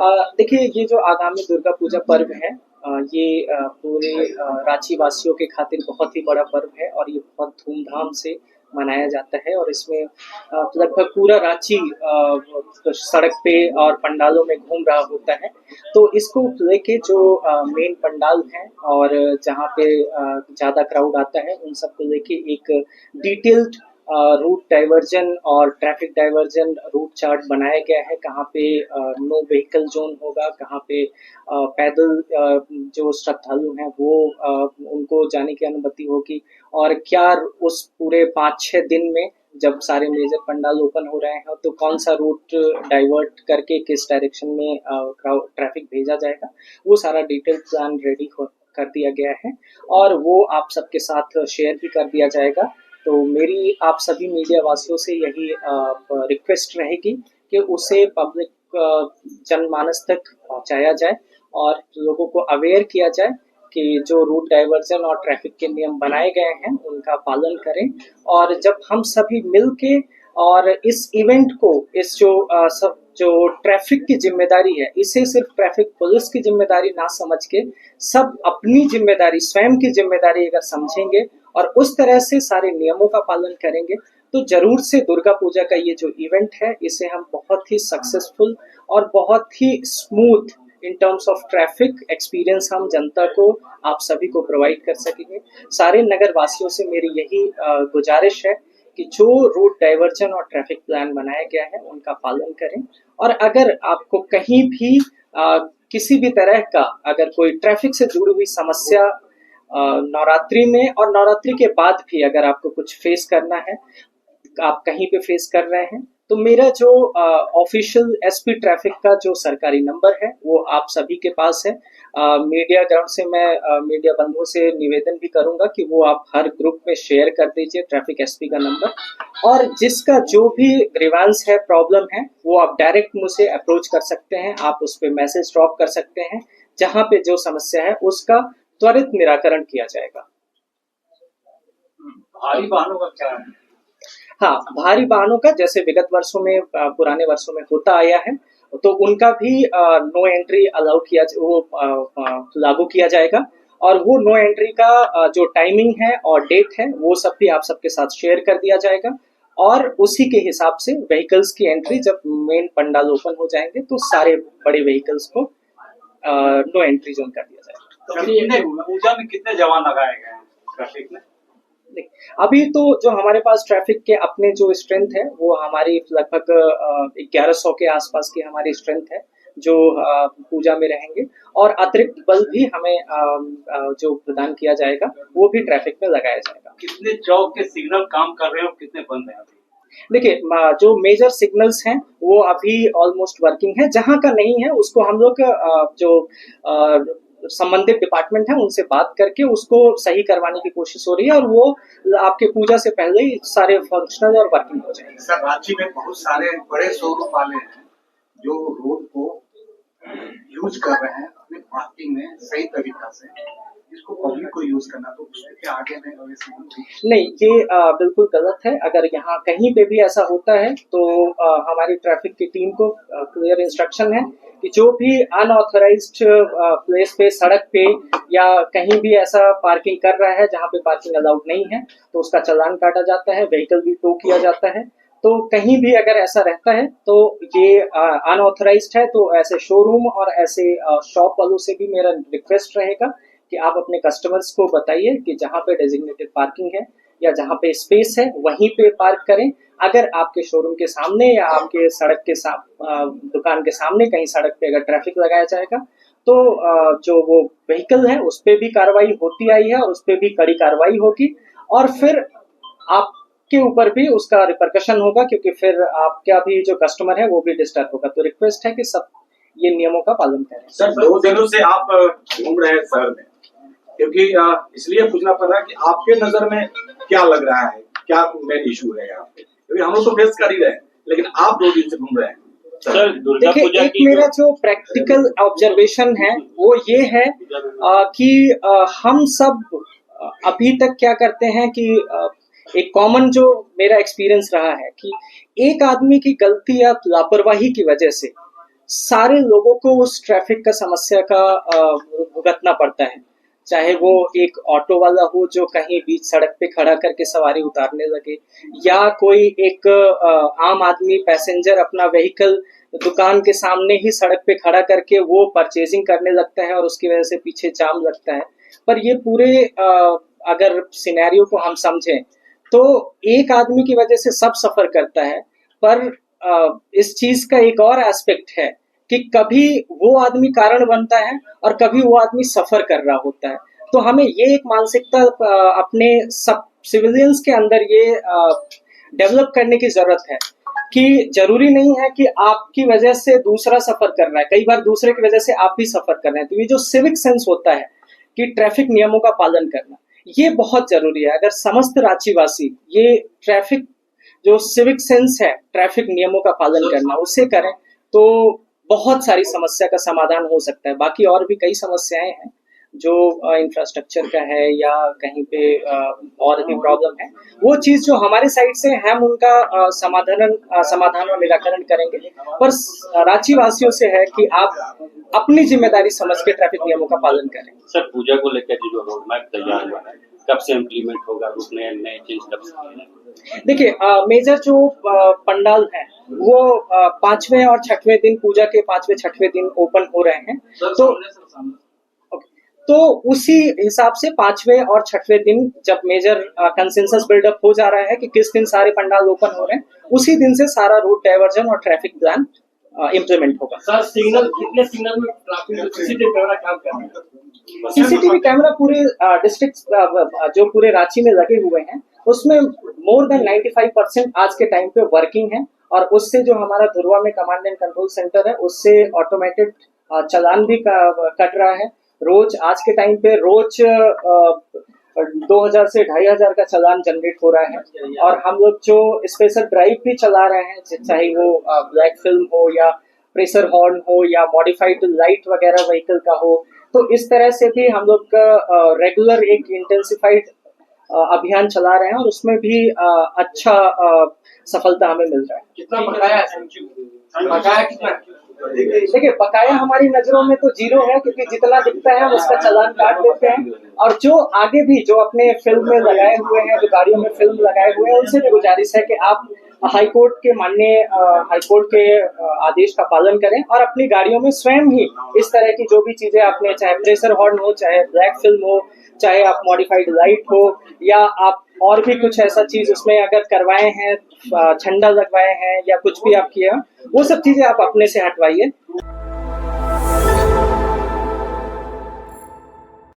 देखिए, ये जो आगामी दुर्गा पूजा पर्व है, ये पूरे रांची वासियों के खातिर बहुत ही बड़ा पर्व है और ये बहुत धूमधाम से मनाया जाता है और इसमें लगभग पूरा रांची सड़क पे और पंडालों में घूम रहा होता है। तो इसको लेके जो मेन पंडाल हैं और जहाँ पे ज़्यादा क्राउड आता है, उन सबको लेके एक डिटेल्ड रूट डाइवर्जन और ट्रैफिक डाइवर्जन रूट चार्ट बनाया गया है। कहाँ पे नो व्हीकल जोन होगा, कहाँ पे पैदल जो श्रद्धालु हैं वो उनको जाने की अनुमति होगी, और क्या उस पूरे 5-6 दिन में जब सारे मेजर पंडाल ओपन हो रहे हैं तो कौन सा रूट डाइवर्ट करके किस डायरेक्शन में ट्रैफिक भेजा जाएगा, वो सारा डिटेल प्लान रेडी कर दिया गया है और वो आप सबके साथ शेयर भी कर दिया जाएगा। तो मेरी आप सभी मीडिया वासियों से यही रिक्वेस्ट रहेगी कि उसे पब्लिक जनमानस तक पहुंचाया जाए और लोगों को अवेयर किया जाए कि जो रूट डाइवर्जन और ट्रैफिक के नियम बनाए गए हैं उनका पालन करें। और जब हम सभी मिलके और इस इवेंट को, इस जो ट्रैफिक की जिम्मेदारी है, इसे सिर्फ ट्रैफिक पुलिस की जिम्मेदारी ना समझ के सब अपनी जिम्मेदारी, स्वयं की जिम्मेदारी अगर समझेंगे और उस तरह से सारे नियमों का पालन करेंगे तो जरूर से दुर्गा पूजा का ये जो इवेंट है इसे हम बहुत ही सक्सेसफुल और बहुत ही smooth in terms of traffic experience हम जनता को, आप सभी को प्रोवाइड कर सकेंगे। सारे नगर वासियों से मेरी यही गुजारिश है कि जो रूट डाइवर्जन और ट्रैफिक प्लान बनाया गया है उनका पालन करें। और अगर आपको कहीं भी किसी भी तरह का अगर कोई ट्रैफिक से जुड़ी हुई समस्या नवरात्रि में और नवरात्रि के बाद भी अगर आपको कुछ फेस करना है, आप कहीं पे फेस कर रहे हैं, तो मेरा जो ऑफिशियल एसपी ट्रैफिक का जो सरकारी नंबर है वो आप सभी के पास है। मीडिया ग्राउंड से मैं मीडिया बंधुओं से निवेदन भी करूंगा कि वो आप हर ग्रुप में शेयर कर दीजिए ट्रैफिक एसपी का नंबर, और जिसका जो भी ग्रीवांस है, प्रॉब्लम है, वो आप डायरेक्ट मुझसे अप्रोच कर सकते हैं। आप उस पर मैसेज ड्रॉप कर सकते हैं, जहां पे जो समस्या है उसका त्वरित निराकरण किया जाएगा। भारी वाहनों का क्या है? हाँ, भारी वाहनों का जैसे विगत वर्षों में, पुराने वर्षों में होता आया है, तो उनका भी नो एंट्री अलाउ किया, वो लागू किया जाएगा। और वो नो एंट्री का जो टाइमिंग है और डेट है वो सब भी आप सबके साथ शेयर कर दिया जाएगा, और उसी के हिसाब से व्हीकल्स की एंट्री जब मेन पंडाल ओपन हो जाएंगे तो सारे बड़े व्हीकल्स को नो एंट्री जोन कर दिया जाएगा। तो पूजा में कितने जवान लगाए गए हैं ट्रैफिक में? अभी तो जो हमारे पास ट्रैफिक के अपने जो स्ट्रेंथ है वो हमारी लगभग 1100 के आसपास की हमारी स्ट्रेंथ है जो पूजा में रहेंगे, और अतिरिक्त बल भी हमें जो प्रदान किया जाएगा वो भी ट्रैफिक में लगाया जाएगा। कितने चौक के सिग्नल काम कर रहे हैं और कितने बंद हैं अभी? देखिए, जो मेजर सिग्नल्स हैं वो अभी ऑलमोस्ट वर्किंग है। जहां का नहीं है उसको हम लोग जो संबंधित डिपार्टमेंट है उनसे बात करके उसको सही करवाने की कोशिश हो रही है, और वो आपके पूजा से पहले ही सारे फंक्शनल और वर्किंग हो जाएंगे। सर, रांची में बहुत सारे बड़े शोरूम वाले हैं जो रोड को यूज कर रहे हैं अपने पार्किंग में सही तरीका से, इसको पब्लिक को यूज करना, तो उसके आगे में नहीं, ये बिल्कुल गलत है। अगर यहाँ कहीं पे भी ऐसा होता है तो हमारी ट्रैफिक की टीम को क्लियर इंस्ट्रक्शन है कि जो भी अनऑथराइज्ड प्लेस पे, सड़क पे या कहीं भी ऐसा पार्किंग कर रहा है जहाँ पे पार्किंग अलाउड नहीं है तो उसका चालान काटा जाता है, व्हीकल भी टो किया जाता है। तो कहीं भी अगर ऐसा रहता है तो ये अनऑथराइज्ड है, तो ऐसे शोरूम और ऐसे शॉप वालों से भी मेरा रिक्वेस्ट रहेगा कि आप अपने कस्टमर्स को बताइए कि जहाँ पे डेजिग्नेटेड पार्किंग है या जहाँ पे स्पेस है वहीं पे पार्क करें। अगर आपके शोरूम के सामने या आपके सड़क के दुकान के सामने कहीं सड़क पे अगर ट्रैफिक लगाया जाएगा तो जो वो व्हीकल है उस पर भी कार्रवाई होती आई है और उस पर भी कड़ी कार्रवाई होगी, और फिर आपके ऊपर भी उसका रिपरकशन होगा, क्योंकि फिर आपका भी जो कस्टमर है वो भी डिस्टर्ब होगा। तो रिक्वेस्ट है कि सब ये नियमों का पालन करें। सर, 2 दिनों से आप घूम रहे हैं शहर में, क्योंकि इसलिए पूछना पड़ रहा है कि आपके नजर में क्या लग रहा है, क्या मेन इशू है यहाँ पे, क्योंकि हम लोग तो फेस कर ही रहे हैं, लेकिन आप 2 दिन से घूम रहे हैं। सर, देखिए, एक मेरा जो प्रैक्टिकल ऑब्जर्वेशन है वो ये है कि हम सब अभी तक क्या करते हैं कि एक कॉमन जो मेरा एक्सपीरियंस रहा है कि एक आदमी की गलती या लापरवाही की वजह से सारे लोगों को उस ट्रैफिक का समस्या का भुगतना पड़ता है, चाहे वो एक ऑटो वाला हो जो कहीं बीच सड़क पे खड़ा करके सवारी उतारने लगे, या कोई एक आम आदमी पैसेंजर अपना व्हीकल दुकान के सामने ही सड़क पे खड़ा करके वो परचेजिंग करने लगता है और उसकी वजह से पीछे जाम लगता है। पर ये पूरे अगर सिनेरियो को हम समझें तो एक आदमी की वजह से सब सफर करता है, पर इस चीज का एक और एस्पेक्ट है कि कभी वो आदमी कारण बनता है और कभी वो आदमी सफर कर रहा होता है। तो हमें ये एक मानसिकता अपने सब सिविलियंस के अंदर ये डेवलप करने की जरूरत है कि जरूरी नहीं है कि आपकी वजह से दूसरा सफर कर रहा है, कई बार दूसरे की वजह से आप भी सफर कर रहे हैं। तो ये जो सिविक सेंस होता है कि ट्रैफिक नियमों का पालन करना, ये बहुत जरूरी है। अगर समस्त रांचीवासी ये ट्रैफिक जो सिविक सेंस है, ट्रैफिक नियमों का पालन करना, उससे करें तो बहुत सारी समस्या का समाधान हो सकता है। बाकी और भी कई समस्याएं हैं जो इंफ्रास्ट्रक्चर का है या कहीं पे और भी प्रॉब्लम है, वो चीज जो हमारे साइड से हम उनका समाधान और निराकरण करेंगे। पर रांची वासियों से है कि आप अपनी जिम्मेदारी समझ के ट्रैफिक नियमों का पालन करें। सर, पूजा को लेकर जो रोड मैप तैयार हुआ है, कब से इम्प्लीमेंट होगा, रूट नए चेंज कब से? देखिए, मेजर जो पंडाल है वो 5वें और 6वें दिन, पूजा के 5वें 6वें दिन ओपन हो रहे हैं। तो उसी हिसाब से 5वें और 6वें दिन जब मेजर कंसेंसस बिल्डअप हो जा रहा है कि किस दिन सारे पंडाल ओपन हो रहे हैं, उसी दिन से सारा रूट डायवर्जन और ट्रैफिक प्लान इम्प्लीमेंट होगा। सर, सिग्नल कितने सिग्नल में ट्रैफिक सीसीटीवी कैमरा काम कर रहे हैं? सीसीटीवी कैमरा पूरे डिस्ट्रिक्ट जो पूरे रांची में लगे हुए हैं उसमें मोर देन 95% आज के टाइम पे वर्किंग है। और उससे जो हमारा धुरवा में कमांड एंड कंट्रोल सेंटर है, उससे ऑटोमेटेड चालान भी कट रहा है। रोज आज के टाइम पे रोज 2000 से 2500 का चालान जनरेट हो रहा है। और हम लोग जो स्पेशल ड्राइव भी चला रहे हैं, चाहे वो ब्लैक फिल्म हो या प्रेशर हॉर्न हो या मॉडिफाइड लाइट वगैरह व्हीकल का हो, तो इस तरह से भी हम लोग रेगुलर एक इंटेंसिफाइड अभियान चला रहे हैं और उसमें भी अच्छा सफलता हमें मिल रहा है। कितना बकाया है? बकाया कितना? देखिए, बकाया हमारी नजरों में तो जीरो है, क्योंकि जितना दिखता है हम उसका चालान काट देते हैं। और जो आगे भी जो अपने फिल्म में लगाए हुए हैं, जो गाड़ियों में फिल्म लगाए हुए हैं, उनसे भी गुजारिश है कि आप हाईकोर्ट के माननीय हाईकोर्ट के आदेश का पालन करें और अपनी गाड़ियों में स्वयं ही इस तरह की जो भी चीजें आपने, चाहे प्रेशर हॉर्न हो, चाहे ब्लैक फिल्म हो, चाहे आप मॉडिफाइड लाइट हो, या आप और भी कुछ ऐसा चीज उसमें अगर करवाए हैं, झंडा लगवाए हैं या कुछ भी आप किए हैं, वो सब चीजें आप अपने से हटवाइए।